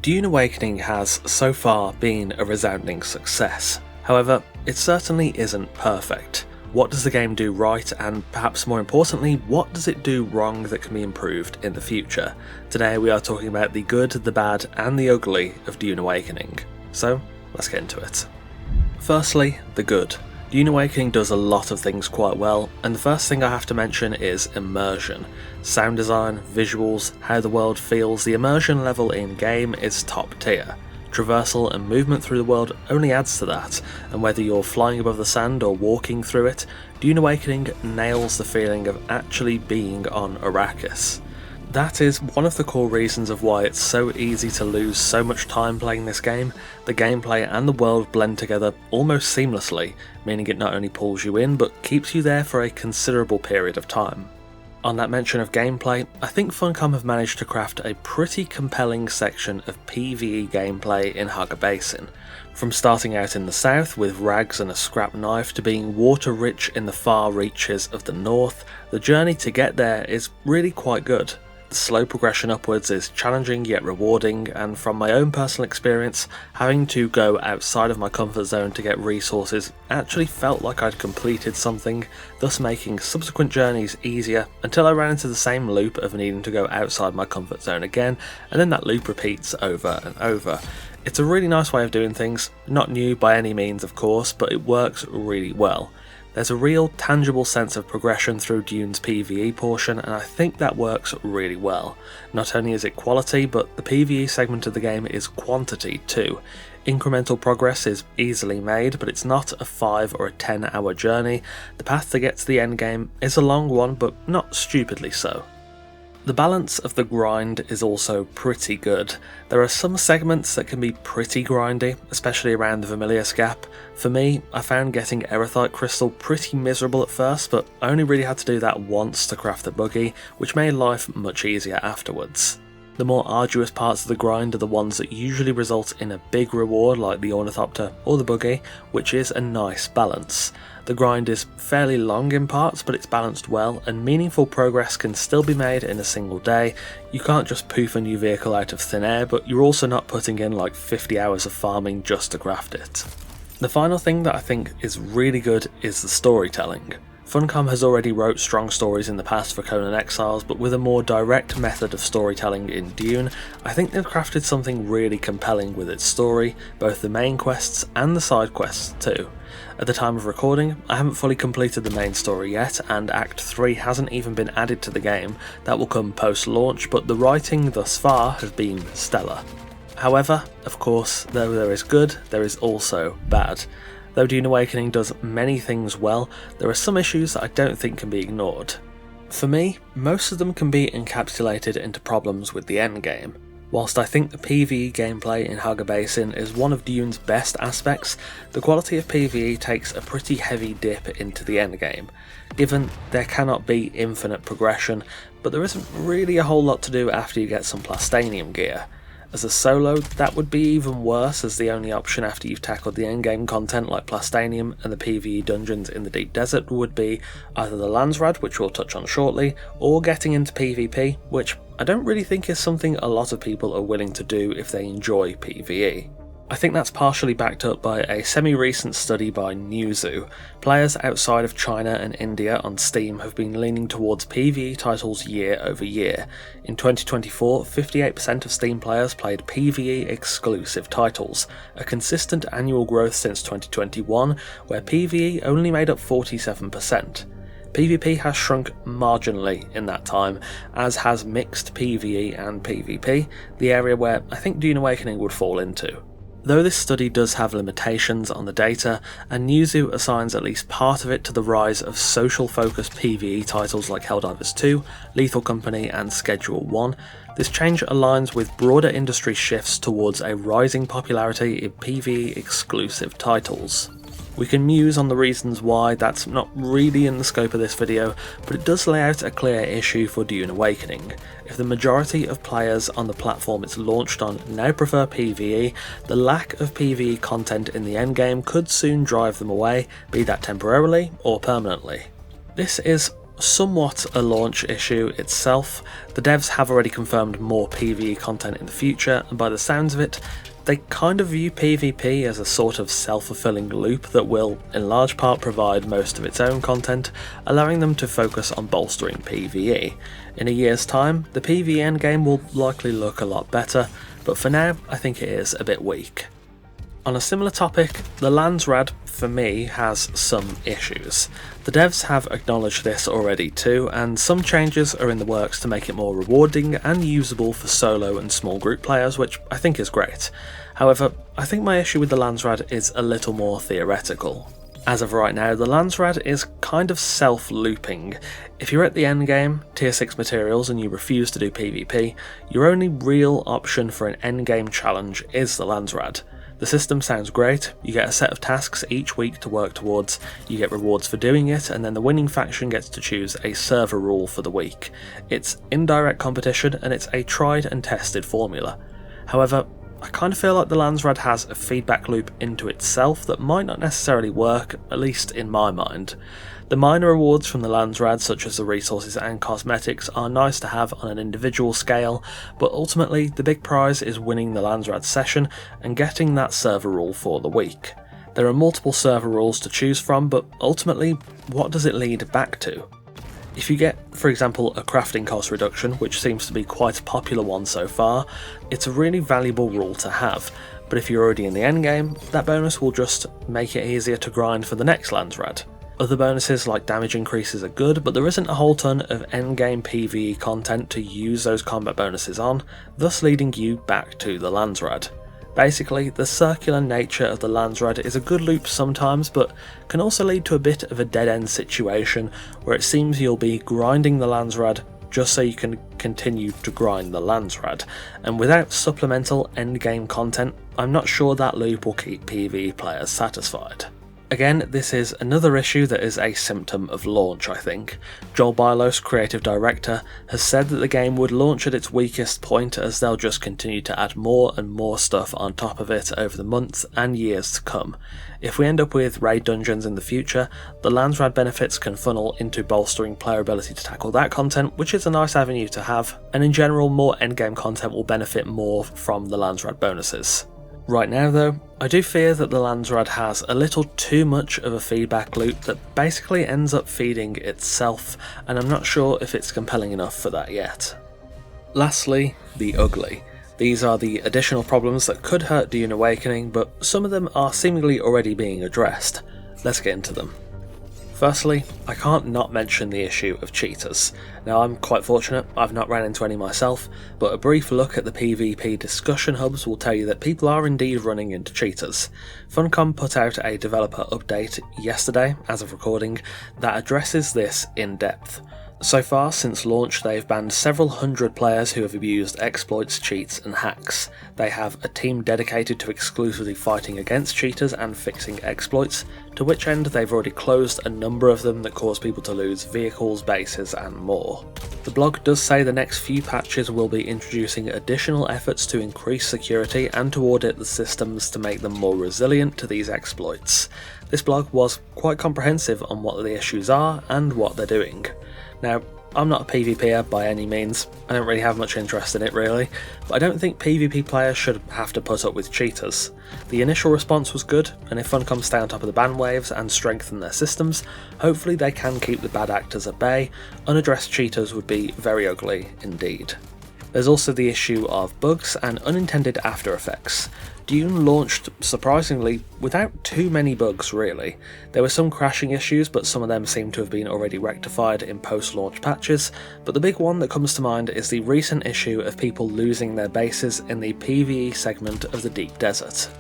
Dune Awakening has, so far, been a resounding success. However, it certainly isn't perfect. What does the game do right, and perhaps more importantly, what does it do wrong that can be improved in the future? Today we are talking about the good, the bad, and the ugly of Dune Awakening. So, let's get into it. Firstly, the good. Dune Awakening does a lot of things quite well, and the first thing I have to mention is immersion. Sound design, visuals, how the world feels, the immersion level in-game is top tier. Traversal and movement through the world only adds to that, and whether you're flying above the sand or walking through it, Dune Awakening nails the feeling of actually being on Arrakis. That is one of the core reasons of why it's so easy to lose so much time playing this game. The gameplay and the world blend together almost seamlessly, meaning it not only pulls you in but keeps you there for a considerable period of time. On that mention of gameplay, I think Funcom have managed to craft a pretty compelling section of PvE gameplay in Haga Basin. From starting out in the south with rags and a scrap knife to being water rich in the far reaches of the north, the journey to get there is really quite good. The slow progression upwards is challenging yet rewarding, and from my own personal experience, having to go outside of my comfort zone to get resources actually felt like I'd completed something, thus making subsequent journeys easier until I ran into the same loop of needing to go outside my comfort zone again, and then that loop repeats over and over. It's a really nice way of doing things, not new by any means of course, but it works really well. There's a real tangible sense of progression through Dune's PvE portion, and I think that works really well. Not only is it quality, but the PvE segment of the game is quantity too. Incremental progress is easily made, but it's not a 5 or a 10-hour journey. The path to get to the endgame is a long one, but not stupidly so. The balance of the grind is also pretty good. There are some segments that can be pretty grindy, especially around the Vermilius Gap. For me, I found getting Erythite Crystal pretty miserable at first, but I only really had to do that once to craft the buggy, which made life much easier afterwards. The more arduous parts of the grind are the ones that usually result in a big reward like the Ornithopter or the buggy, which is a nice balance. The grind is fairly long in parts, but it's balanced well, and meaningful progress can still be made in a single day. You can't just poof a new vehicle out of thin air, but you're also not putting in like 50 hours of farming just to craft it. The final thing that I think is really good is the storytelling. Funcom has already wrote strong stories in the past for Conan Exiles, but with a more direct method of storytelling in Dune, I think they've crafted something really compelling with its story, both the main quests and the side quests too. At the time of recording, I haven't fully completed the main story yet, and Act 3 hasn't even been added to the game. That will come post-launch, but the writing thus far has been stellar. However, of course, though there is good, there is also bad. Though Dune Awakening does many things well, there are some issues that I don't think can be ignored. For me, most of them can be encapsulated into problems with the endgame. Whilst I think the PvE gameplay in Haga Basin is one of Dune's best aspects, the quality of PvE takes a pretty heavy dip into the endgame. Given there cannot be infinite progression, but there isn't really a whole lot to do after you get some Plastanium gear. As a solo, that would be even worse, as the only option after you've tackled the endgame content like Plastanium and the PvE dungeons in the Deep Desert would be either the Landsrad, which we'll touch on shortly, or getting into PvP, which I don't really think is something a lot of people are willing to do if they enjoy PvE. I think that's partially backed up by a semi-recent study by Newzoo. Players outside of China and India on Steam have been leaning towards PvE titles year over year. In 2024, 58% of Steam players played PvE exclusive titles, a consistent annual growth since 2021, where PvE only made up 47%. PvP has shrunk marginally in that time, as has mixed PvE and PvP, the area where I think Dune Awakening would fall into. Though this study does have limitations on the data, and Newzoo assigns at least part of it to the rise of social-focused PvE titles like Helldivers 2, Lethal Company and Schedule 1, this change aligns with broader industry shifts towards a rising popularity in PvE exclusive titles. We can muse on the reasons why, that's not really in the scope of this video, but it does lay out a clear issue for Dune Awakening. If the majority of players on the platform it's launched on now prefer PvE, the lack of PvE content in the endgame could soon drive them away, be that temporarily or permanently. This is somewhat a launch issue itself. The devs have already confirmed more PvE content in the future, and by the sounds of it, they kind of view PvP as a sort of self-fulfilling loop that will, in large part, provide most of its own content, allowing them to focus on bolstering PvE. In a year's time, the PvE endgame will likely look a lot better, but for now, I think it is a bit weak. On a similar topic, the Landsrad, for me, has some issues. The devs have acknowledged this already too, and some changes are in the works to make it more rewarding and usable for solo and small group players, which I think is great. However, I think my issue with the Landsrad is a little more theoretical. As of right now, the Landsrad is kind of self-looping. If you're at the endgame, tier 6 materials, and you refuse to do PvP, your only real option for an endgame challenge is the Landsrad. The system sounds great, you get a set of tasks each week to work towards, you get rewards for doing it, and then the winning faction gets to choose a server rule for the week. It's indirect competition, and it's a tried and tested formula. However, I kind of feel like the Landsrad has a feedback loop into itself that might not necessarily work, at least in my mind. The minor rewards from the Landsrad, such as the resources and cosmetics, are nice to have on an individual scale, but ultimately the big prize is winning the Landsrad session and getting that server rule for the week. There are multiple server rules to choose from, but ultimately, what does it lead back to? If you get, for example, a crafting cost reduction, which seems to be quite a popular one so far, it's a really valuable rule to have, but if you're already in the endgame, that bonus will just make it easier to grind for the next Landsrad. Other bonuses like damage increases are good, but there isn't a whole ton of endgame PvE content to use those combat bonuses on, thus leading you back to the Landsrad. Basically, the circular nature of the Landsrad is a good loop sometimes, but can also lead to a bit of a dead-end situation where it seems you'll be grinding the Landsrad just so you can continue to grind the Landsrad, and without supplemental endgame content, I'm not sure that loop will keep PvE players satisfied. Again, this is another issue that is a symptom of launch, I think. Joel Bylos, creative director, has said that the game would launch at its weakest point as they'll just continue to add more and more stuff on top of it over the months and years to come. If we end up with raid dungeons in the future, the Landsrad benefits can funnel into bolstering player ability to tackle that content, which is a nice avenue to have, and in general more endgame content will benefit more from the Landsrad bonuses. Right now though, I do fear that the Landsrad has a little too much of a feedback loop that basically ends up feeding itself, and I'm not sure if it's compelling enough for that yet. Lastly, the ugly. These are the additional problems that could hurt Dune Awakening, but some of them are seemingly already being addressed. Let's get into them. Firstly, I can't not mention the issue of cheaters. Now I'm quite fortunate, I've not ran into any myself, but a brief look at the PvP discussion hubs will tell you that people are indeed running into cheaters. Funcom put out a developer update yesterday, as of recording, that addresses this in depth. So far, since launch, they've banned several hundred players who have abused exploits, cheats and hacks. They have a team dedicated to exclusively fighting against cheaters and fixing exploits, to which end they've already closed a number of them that cause people to lose vehicles, bases and more. The blog does say the next few patches will be introducing additional efforts to increase security and to audit the systems to make them more resilient to these exploits. This blog was quite comprehensive on what the issues are and what they're doing. Now, I'm not a PvPer by any means, I don't really have much interest in it really, but I don't think PvP players should have to put up with cheaters. The initial response was good, and if Funcom stay on top of the ban waves and strengthen their systems, hopefully they can keep the bad actors at bay. Unaddressed cheaters would be very ugly indeed. There's also the issue of bugs and unintended after effects. Dune launched, surprisingly, without too many bugs really. There were some crashing issues, but some of them seem to have been already rectified in post-launch patches, but the big one that comes to mind is the recent issue of people losing their bases in the PvE segment of the Deep Desert.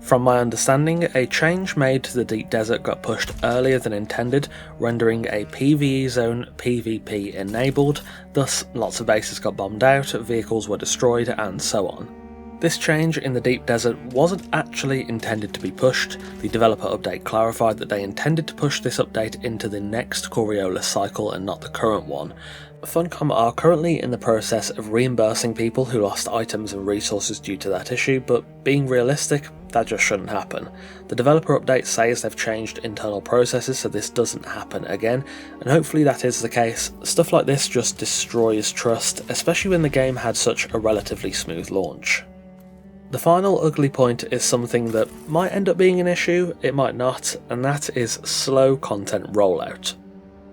From my understanding, a change made to the Deep Desert got pushed earlier than intended, rendering a PvE zone PvP enabled, thus lots of bases got bombed out, vehicles were destroyed and so on. This change in the Deep Desert wasn't actually intended to be pushed. The developer update clarified that they intended to push this update into the next Coriolis cycle and not the current one. Funcom are currently in the process of reimbursing people who lost items and resources due to that issue, but being realistic, that just shouldn't happen. The developer update says they've changed internal processes so this doesn't happen again, and hopefully that is the case. Stuff like this just destroys trust, especially when the game had such a relatively smooth launch. The final ugly point is something that might end up being an issue, it might not, and that is slow content rollout.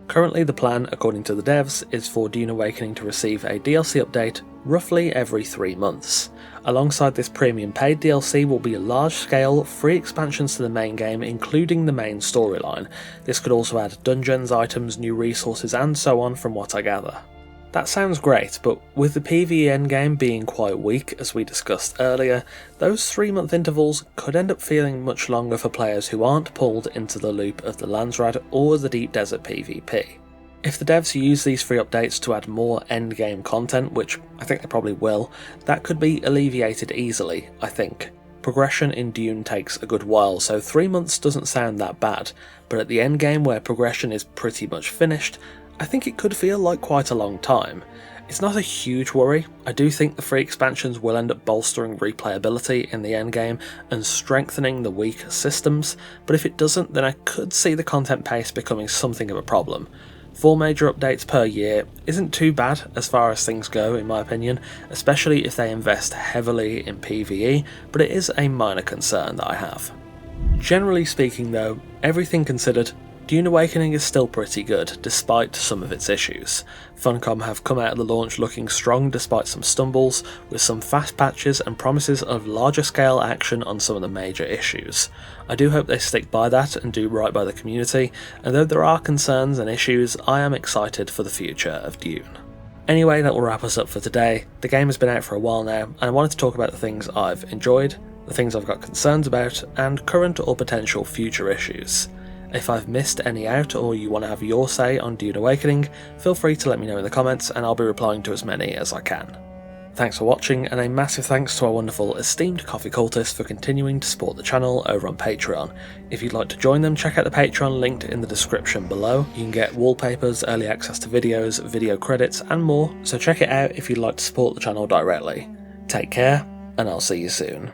Currently the plan, according to the devs, is for Dune Awakening to receive a DLC update roughly every 3 months. Alongside this premium paid DLC will be large-scale, free expansions to the main game, including the main storyline. This could also add dungeons, items, new resources and so on from what I gather. That sounds great, but with the PvE endgame being quite weak, as we discussed earlier, those 3-month intervals could end up feeling much longer for players who aren't pulled into the loop of the Landsrad or the Deep Desert PvP. If the devs use these free updates to add more endgame content, which I think they probably will, that could be alleviated easily, I think. Progression in Dune takes a good while, so 3 months doesn't sound that bad, but at the endgame where progression is pretty much finished, I think it could feel like quite a long time. It's not a huge worry. I do think the free expansions will end up bolstering replayability in the endgame and strengthening the weak systems, but if it doesn't, then I could see the content pace becoming something of a problem. 4 major updates per year isn't too bad as far as things go in my opinion, especially if they invest heavily in PvE, but it is a minor concern that I have. Generally speaking though, everything considered, Dune Awakening is still pretty good, despite some of its issues. Funcom have come out of the launch looking strong despite some stumbles, with some fast patches and promises of larger scale action on some of the major issues. I do hope they stick by that and do right by the community, and though there are concerns and issues, I am excited for the future of Dune. Anyway, that will wrap us up for today. The game has been out for a while now, and I wanted to talk about the things I've enjoyed, the things I've got concerns about, and current or potential future issues. If I've missed any out or you want to have your say on Dune Awakening, feel free to let me know in the comments and I'll be replying to as many as I can. Thanks for watching, and a massive thanks to our wonderful esteemed coffee cultists for continuing to support the channel over on Patreon. If you'd like to join them, check out the Patreon linked in the description below. You can get wallpapers, early access to videos, video credits and more, so check it out if you'd like to support the channel directly. Take care, and I'll see you soon.